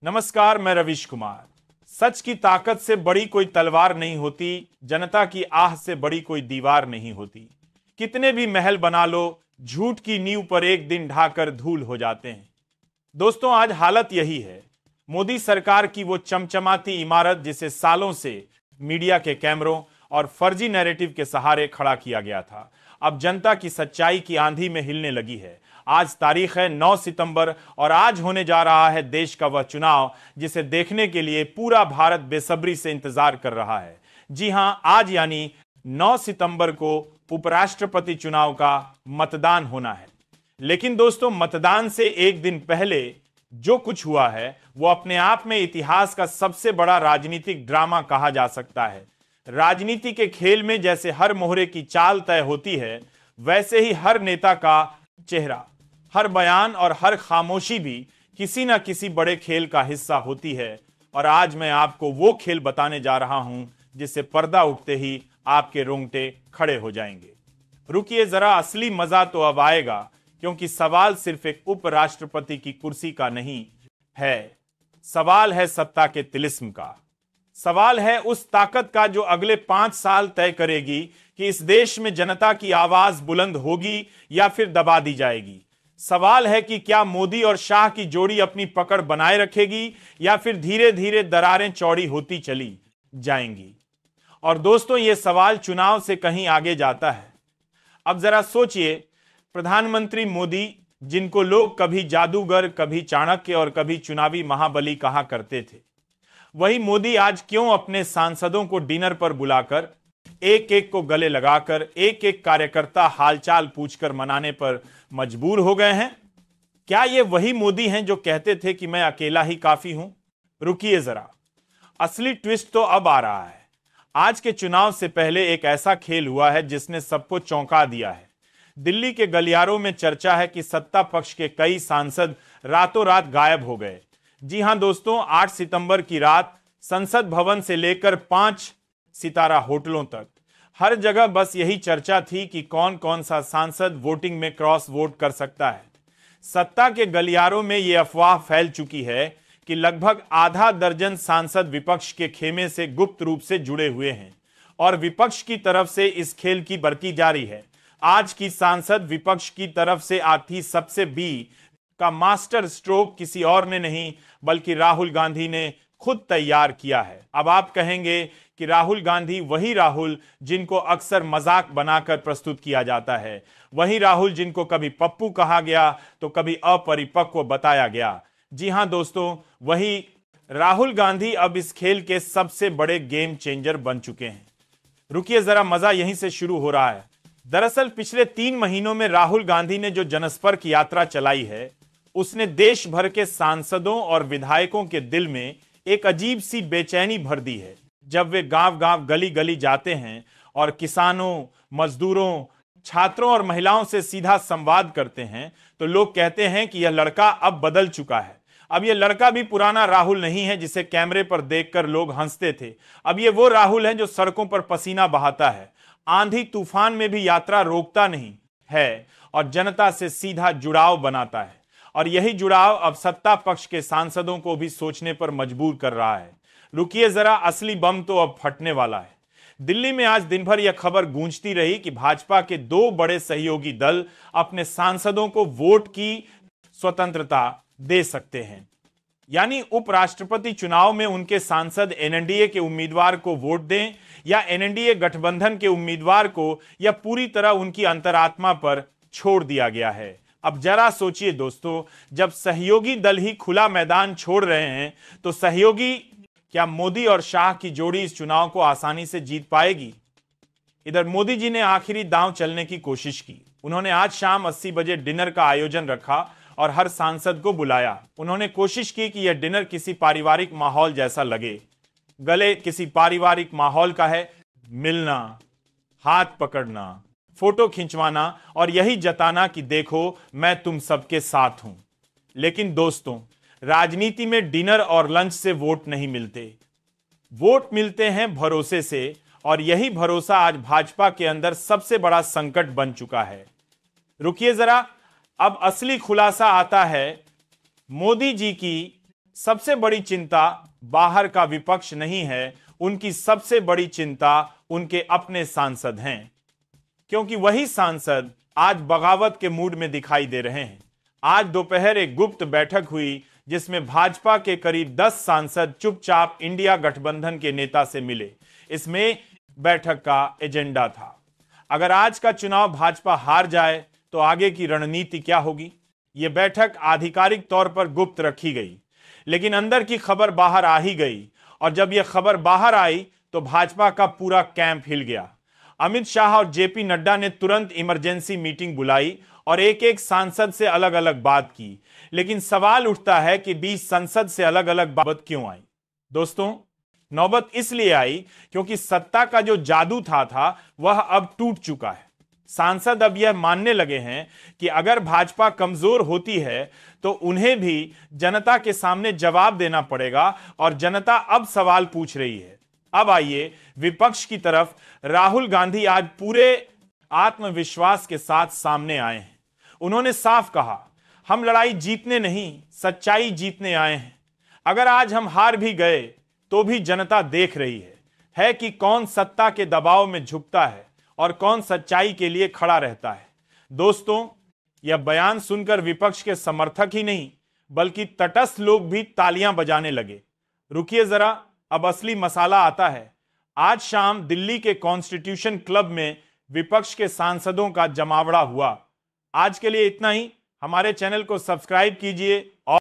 नमस्कार, मैं रविश कुमार। सच की ताकत से बड़ी कोई तलवार नहीं होती, जनता की आह से बड़ी कोई दीवार नहीं होती। कितने भी महल बना लो, झूठ की नींव पर एक दिन ढाकर धूल हो जाते हैं। दोस्तों, आज हालत यही है। मोदी सरकार की वो चमचमाती इमारत जिसे सालों से मीडिया के कैमरों और फर्जी नैरेटिव के सहारे खड़ा किया गया था, अब जनता की सच्चाई की आंधी में हिलने लगी है। आज तारीख है 9 सितंबर और आज होने जा रहा है देश का वह चुनाव जिसे देखने के लिए पूरा भारत बेसब्री से इंतजार कर रहा है। जी हां, आज यानी 9 सितंबर को उपराष्ट्रपति चुनाव का मतदान होना है। लेकिन दोस्तों, मतदान से एक दिन पहले जो कुछ हुआ है वो अपने आप में इतिहास का सबसे बड़ा राजनीतिक ड्रामा कहा जा सकता है। राजनीति के खेल में जैसे हर मोहरे की चाल तय होती है, वैसे ही हर नेता का चेहरा, हर बयान और हर खामोशी भी किसी न किसी बड़े खेल का हिस्सा होती है। और आज मैं आपको वो खेल बताने जा रहा हूं जिससे पर्दा उठते ही आपके रोंगटे खड़े हो जाएंगे। रुकिए जरा, असली मजा तो अब आएगा, क्योंकि सवाल सिर्फ एक उपराष्ट्रपति की कुर्सी का नहीं है, सवाल है सत्ता के तिलिस्म का। सवाल है उस ताकत का जो अगले 5 साल तय करेगी कि इस देश में जनता की आवाज बुलंद होगी या फिर दबा दी जाएगी। सवाल है कि क्या मोदी और शाह की जोड़ी अपनी पकड़ बनाए रखेगी या फिर धीरे धीरे दरारें चौड़ी होती चली जाएंगी। और दोस्तों, यह सवाल चुनाव से कहीं आगे जाता है। अब जरा सोचिए, प्रधानमंत्री मोदी, जिनको लोग कभी जादूगर, कभी चाणक्य और कभी चुनावी महाबली कहा करते थे, वही मोदी आज क्यों अपने सांसदों को डिनर पर बुलाकर, एक एक को गले लगाकर, एक एक कार्यकर्ता हालचाल पूछकर मनाने पर मजबूर हो गए हैं? क्या ये वही मोदी हैं जो कहते थे कि मैं अकेला ही काफी हूं? रुकिए जरा, असली ट्विस्ट तो अब आ रहा है। आज के चुनाव से पहले एक ऐसा खेल हुआ है जिसने सबको चौंका दिया है। दिल्ली के गलियारों में चर्चा है कि सत्ता पक्ष के कई सांसद रातों रात गायब हो गए। जी हां दोस्तों, 8 सितंबर की रात संसद भवन से लेकर 5 सितारा होटलों तक हर जगह बस यही चर्चा थी कि कौन कौन सा सांसद वोटिंग में क्रॉस वोट कर सकता है। सत्ता के गलियारों में यह अफवाह फैल चुकी है कि लगभग आधा दर्जन सांसद विपक्ष के खेमे से गुप्त रूप से जुड़े हुए हैं और विपक्ष की तरफ से इस खेल की बरकी जारी है। आज की सांसद विपक्ष की तरफ से आती सबसे बी का मास्टर स्ट्रोक किसी और ने नहीं बल्कि राहुल गांधी ने खुद तैयार किया है। अब आप कहेंगे कि राहुल गांधी वही राहुल जिनको अक्सर मजाक बनाकर प्रस्तुत किया जाता है, वही राहुल जिनको कभी पप्पू कहा गया तो कभी अपरिपक्व बताया गया। जी हां दोस्तों, वही राहुल गांधी अब इस खेल के सबसे बड़े गेम चेंजर बन चुके हैं। रुकिए जरा, मजा यहीं से शुरू हो रहा है। दरअसल पिछले 3 महीनों में राहुल गांधी ने जो जनसंपर्क यात्रा चलाई है, उसने देश भर के सांसदों और विधायकों के दिल में एक अजीब सी बेचैनी भर दी है। जब वे गांव गांव गली गली जाते हैं और किसानों, मजदूरों, छात्रों और महिलाओं से सीधा संवाद करते हैं, तो लोग कहते हैं कि यह लड़का अब बदल चुका है। अब यह लड़का भी पुराना राहुल नहीं है जिसे कैमरे पर देखकर लोग हंसते थे। अब यह वो राहुल है जो सड़कों पर पसीना बहाता है, आंधी तूफान में भी यात्रा रोकता नहीं है और जनता से सीधा जुड़ाव बनाता है। और यही जुड़ाव अब सत्ता पक्ष के सांसदों को भी सोचने पर मजबूर कर रहा है। रुकिए जरा, असली बम तो अब फटने वाला है। दिल्ली में आज दिन भर यह खबर गूंजती रही कि भाजपा के 2 बड़े सहयोगी दल अपने सांसदों को वोट की स्वतंत्रता दे सकते हैं, यानी उपराष्ट्रपति चुनाव में उनके सांसद एनडीए के उम्मीदवार को वोट दें या एनडीए गठबंधन के उम्मीदवार को, या पूरी तरह उनकी अंतरात्मा पर छोड़ दिया गया है। अब जरा सोचिए दोस्तों, जब सहयोगी दल ही खुला मैदान छोड़ रहे हैं तो सहयोगी, क्या मोदी और शाह की जोड़ी इस चुनाव को आसानी से जीत पाएगी? इधर मोदी जी ने आखिरी दांव चलने की कोशिश की। उन्होंने आज शाम 80 बजे डिनर का आयोजन रखा और हर सांसद को बुलाया। उन्होंने कोशिश की कि यह डिनर किसी पारिवारिक माहौल जैसा लगे। गले किसी पारिवारिक माहौल का है, मिलना, हाथ पकड़ना, फोटो खिंचवाना और यही जताना कि देखो मैं तुम सबके साथ हूं। लेकिन दोस्तों, राजनीति में डिनर और लंच से वोट नहीं मिलते, वोट मिलते हैं भरोसे से। और यही भरोसा आज भाजपा के अंदर सबसे बड़ा संकट बन चुका है। रुकिए जरा, अब असली खुलासा आता है मोदी जी की सबसे बड़ी चिंता बाहर का विपक्ष नहीं है, उनकी सबसे बड़ी चिंता उनके अपने सांसद हैं, क्योंकि वही सांसद आज बगावत के मूड में दिखाई दे रहे हैं। आज दोपहर एक गुप्त बैठक हुई जिसमें भाजपा के करीब 10 सांसद चुपचाप इंडिया गठबंधन के नेता से मिले। इसमें बैठक का एजेंडा था, अगर आज का चुनाव भाजपा हार जाए तो आगे की रणनीति क्या होगी। यह बैठक आधिकारिक तौर पर गुप्त रखी गई, लेकिन अंदर की खबर बाहर आ ही गई, और जब यह खबर बाहर आई तो भाजपा का पूरा कैंप हिल गया। अमित शाह और जेपी नड्डा ने तुरंत इमरजेंसी मीटिंग बुलाई और एक एक सांसद से अलग अलग बात की, लेकिन सवाल उठता है कि 20 संसद से अलग अलग बात क्यों आई। दोस्तों, नौबत इसलिए आई क्योंकि सत्ता का जो जादू था वह अब टूट चुका है। सांसद अब यह मानने लगे हैं कि अगर भाजपा कमजोर होती है तो उन्हें भी जनता के सामने जवाब देना पड़ेगा, और जनता अब सवाल पूछ रही है। अब आइए विपक्ष की तरफ। राहुल गांधी आज पूरे आत्मविश्वास के साथ सामने आए हैं। उन्होंने साफ कहा, हम लड़ाई जीतने नहीं, सच्चाई जीतने आए हैं। अगर आज हम हार भी गए तो भी जनता देख रही है कि कौन सत्ता के दबाव में झुकता है और कौन सच्चाई के लिए खड़ा रहता है। दोस्तों, यह बयान सुनकर विपक्ष के समर्थक ही नहीं बल्कि तटस्थ लोग भी तालियां बजाने लगे। रुकिए जरा, अब असली मसाला आता है। आज शाम दिल्ली के कॉन्स्टिट्यूशन क्लब में विपक्ष के सांसदों का जमावड़ा हुआ। आज के लिए इतना ही। हमारे चैनल को सब्सक्राइब कीजिए और